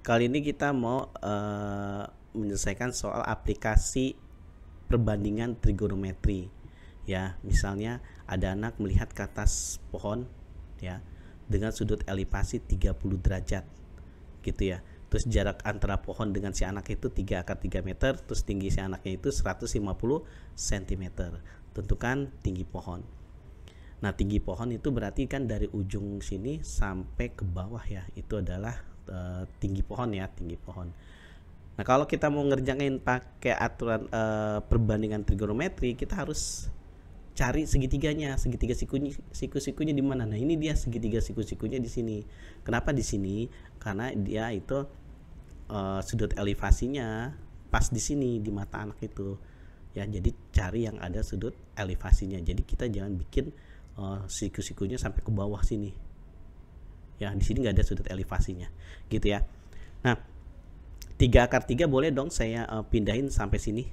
Kali ini kita mau menyelesaikan soal aplikasi perbandingan trigonometri. Ya, misalnya ada anak melihat ke atas pohon ya dengan sudut elevasi 30 derajat. Gitu ya. Terus jarak antara pohon dengan si anak itu 3 × 3 meter, terus tinggi si anaknya itu 150 cm. Tentukan tinggi pohon. Nah, tinggi pohon itu berarti kan dari ujung sini sampai ke bawah ya. Itu adalah tinggi pohon ya, tinggi pohon. Nah, kalau kita mau ngerjain pakai aturan perbandingan trigonometri, kita harus cari segitiganya, segitiga siku-sikunya di mana. Nah, ini dia segitiga siku-sikunya di sini. Kenapa di sini? Karena dia itu sudut elevasinya pas di sini di mata anak itu. Ya, jadi cari yang ada sudut elevasinya. Jadi kita jangan bikin siku-sikunya sampai ke bawah sini. Ya, di sini nggak ada sudut elevasinya, gitu ya. Nah, 3 × 3 boleh dong saya pindahin sampai sini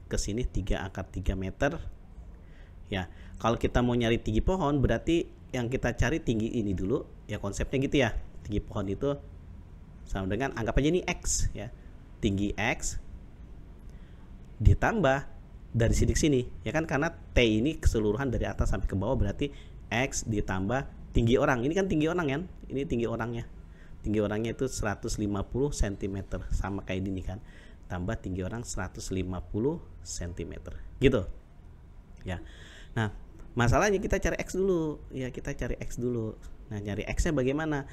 ke sini 3 × 3 meter. Ya, kalau kita mau nyari tinggi pohon berarti yang kita cari tinggi ini dulu. Ya, konsepnya gitu ya. Tinggi pohon itu sama dengan, anggap aja ini X ya. Tinggi X ditambah dari sini ke sini, ya kan, karena T ini keseluruhan dari atas sampai ke bawah berarti X ditambah tinggi orang. Ini kan tinggi orang kan? Ini tinggi orangnya. Tinggi orangnya itu 150 cm, sama kayak ini kan. Tambah tinggi orang 150 cm. Gitu. Ya. Nah, masalahnya kita cari X dulu. Ya, kita cari X dulu. Nah, nyari X-nya bagaimana?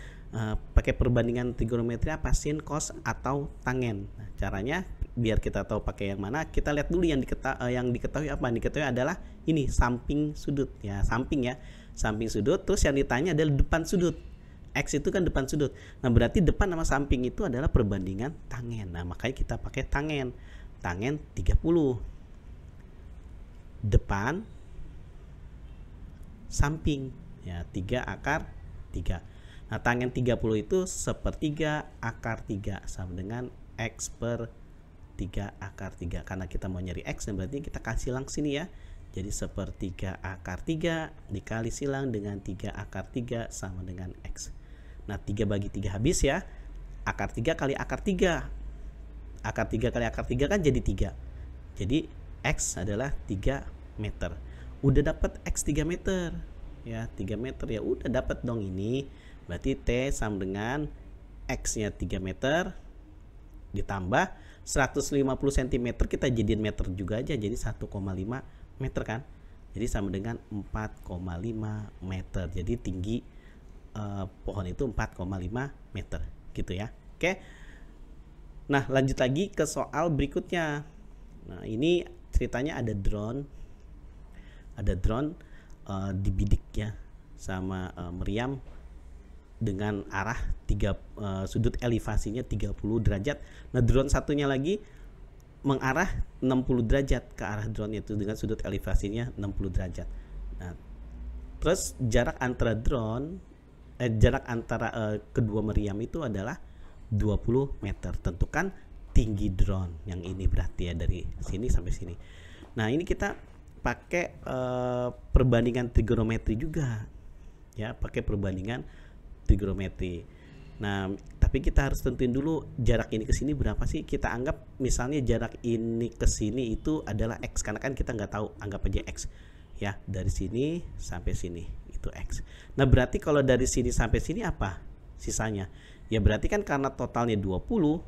Pakai perbandingan trigonometri apa? Sin, cos, atau tangen. Nah, caranya biar kita tahu pakai yang mana, kita lihat dulu yang diketahui apa. Yang diketahui adalah ini, samping sudut ya, samping ya. Samping sudut, terus yang ditanya adalah depan sudut. X itu kan depan sudut. Nah, berarti depan sama samping itu adalah perbandingan tangen. Nah, makanya kita pakai tangen. Tangen 30. Depan samping ya, 3/3. Nah, tangen 30 itu 1/3/3 sama dengan X per 3/3. Karena kita mau nyari X, berarti kita kasih silang sini ya. Jadi 1/3/3 dikali silang dengan 3/3 sama dengan X. Nah, 3/3 habis ya. Akar 3 kali akar 3. Akar 3 kali akar 3 kan jadi 3. Jadi X adalah 3 meter. Udah dapat X 3 meter. Ya, 3 meter ya udah dapat dong ini. Berarti T sama dengan X-nya 3 meter ditambah 150 cm, kita jadiin meter juga aja, jadi 1,5 meter kan. Jadi sama dengan 4,5 meter. Jadi tinggi pohon itu 4,5 meter gitu ya. Oke. Nah, lanjut lagi ke soal berikutnya. Nah, ini ceritanya ada drone. Ada drone dibidik ya sama meriam dengan arah sudut elevasinya 30 derajat. Nah, drone satunya lagi mengarah 60 derajat ke arah drone itu dengan sudut elevasinya 60 derajat. Nah, terus jarak antara kedua meriam itu adalah 20 meter. Tentukan tinggi drone yang ini berarti ya dari sini sampai sini. Nah, ini kita pakai perbandingan trigonometri juga. Ya, pakai perbandingan trigonometri. Nah, tapi kita harus tentuin dulu jarak ini ke sini berapa sih. Kita anggap misalnya jarak ini ke sini itu adalah X, karena kan kita nggak tahu, anggap aja X ya. Dari sini sampai sini itu X. Nah, berarti kalau dari sini sampai sini apa sisanya? Ya berarti kan karena totalnya 20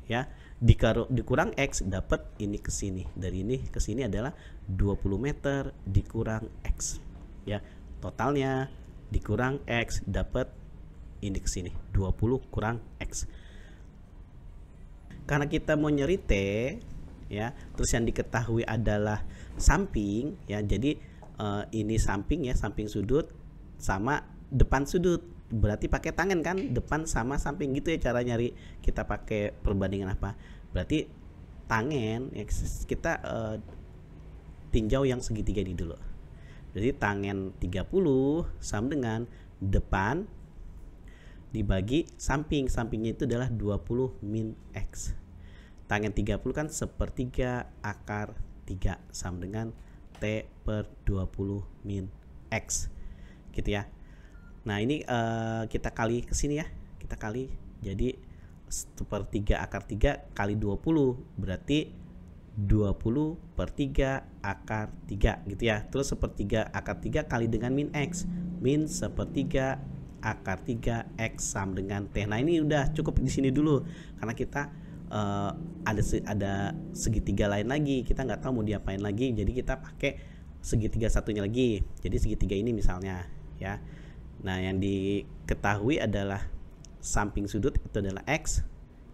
ya, dikurang X dapat ini ke sini. Dari ini ke sini adalah 20 meter dikurang X ya. Totalnya dikurang X dapat ini ke sini 20 kurang X. Karena kita mau nyari T ya, terus yang diketahui adalah samping ya. Jadi ini samping ya, samping sudut sama depan sudut. Berarti pakai tangen kan, depan sama samping gitu ya cara nyari. Kita pakai perbandingan apa? Berarti tangen ya, kita tinjau yang segitiga ini dulu. Jadi tangen 30 sama dengan depan dibagi samping. Sampingnya itu adalah 20 min X. Tangen 30 kan 1/3/3 sama dengan T per 20 min X. Gitu ya. Nah, ini kita kali ke sini ya. Kita kali. Jadi sepertiga akar 3 kali 20 berarti 20 per 3 akar 3 gitu ya. Terus sepertiga akar 3 kali dengan min X, min sepertiga akar 3 X sama dengan T. Nah ini udah cukup di sini dulu karena kita ada segitiga lain lagi, kita nggak tahu mau diapain lagi, jadi kita pakai segitiga satunya lagi, jadi segitiga ini misalnya ya. Nah yang diketahui adalah samping sudut itu adalah X,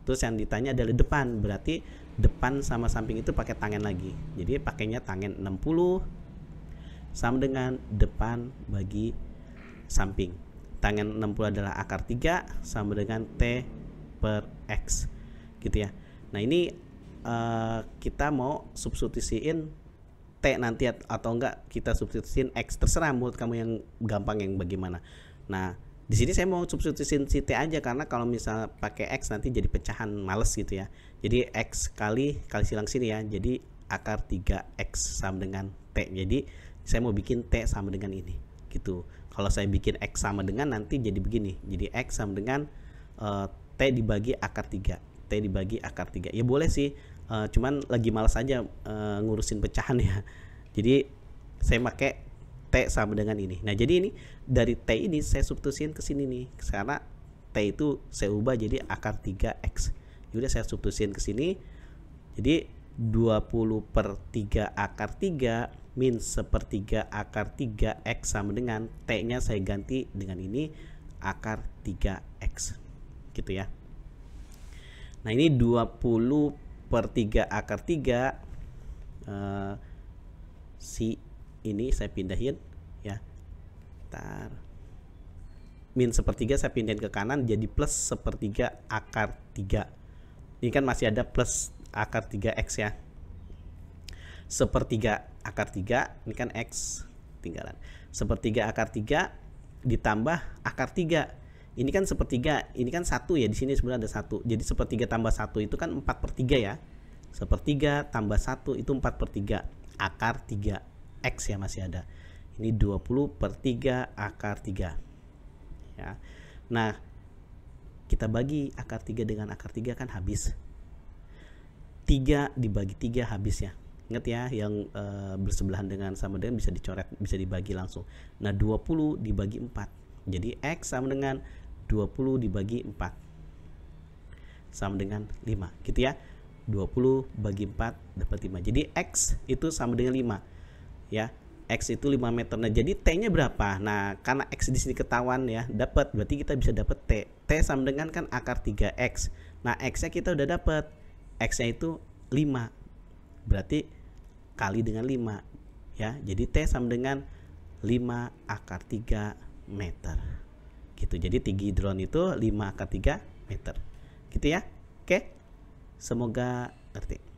terus yang ditanya adalah depan, berarti depan sama samping itu pakai tangen lagi, jadi pakainya tangen 60 sama dengan depan bagi samping. Tangen 60 adalah akar 3 sama dengan T per X gitu ya. Nah ini kita mau substitusiin T nanti atau enggak kita substitusiin X, terserah menurut kamu yang gampang yang bagaimana. Nah di sini saya mau substitusiin si T aja karena kalau misal pakai X nanti jadi pecahan males gitu ya. Jadi X kali silang sini ya, jadi akar 3X sama dengan T. Jadi saya mau bikin T sama dengan ini gitu. Kalau saya bikin X sama dengan nanti jadi begini, jadi X sama dengan T dibagi akar 3, T dibagi akar 3. Ya boleh sih, cuman lagi malas aja ngurusin pecahan ya. Jadi saya pakai T sama dengan ini. Nah jadi ini dari T ini saya substitusiin ke sini nih, karena T itu saya ubah jadi akar 3X. Yaudah saya substitusiin ke sini, jadi 20 per 3 akar 3 min sepertiga akar 3X sama dengan T nya saya ganti dengan ini akar 3X gitu ya. Nah ini 20 per 3 akar 3 si ini saya pindahin ya. Ntar min sepertiga saya pindahin ke kanan jadi plus sepertiga akar 3. Ini kan masih ada plus akar 3X ya. Sepertiga akar 3 ini kan X tinggalan. Sepertiga akar 3 ditambah akar 3. Ini kan sepertiga, ini kan 1 ya, di sini sebenarnya ada 1. Jadi sepertiga tambah 1 itu kan 4 per 3 ya. Sepertiga tambah 1 itu 4 per 3. Akar 3X ya masih ada. Ini 20 per 3 akar 3. Ya. Nah, kita bagi akar 3 dengan akar 3 kan habis. 3 dibagi 3 habis ya. Ingat ya, yang bersebelahan dengan sama dengan bisa dicoret, bisa dibagi langsung. Nah 20 dibagi 4, jadi X sama dengan 20 dibagi 4 sama dengan 5 gitu ya. 20 bagi 4 dapat 5, jadi X itu sama dengan 5 ya. X itu 5 meter. Nah jadi T nya berapa? Nah karena X di sini ketahuan ya, dapat, berarti kita bisa dapat T. T sama dengan kan akar 3X. Nah X nya kita udah dapat, X nya itu 5, berarti kali dengan 5 ya. Jadi T sama dengan 5 akar 3 meter gitu. Jadi tinggi drone itu 5 akar 3 meter gitu ya. Oke, semoga ngerti.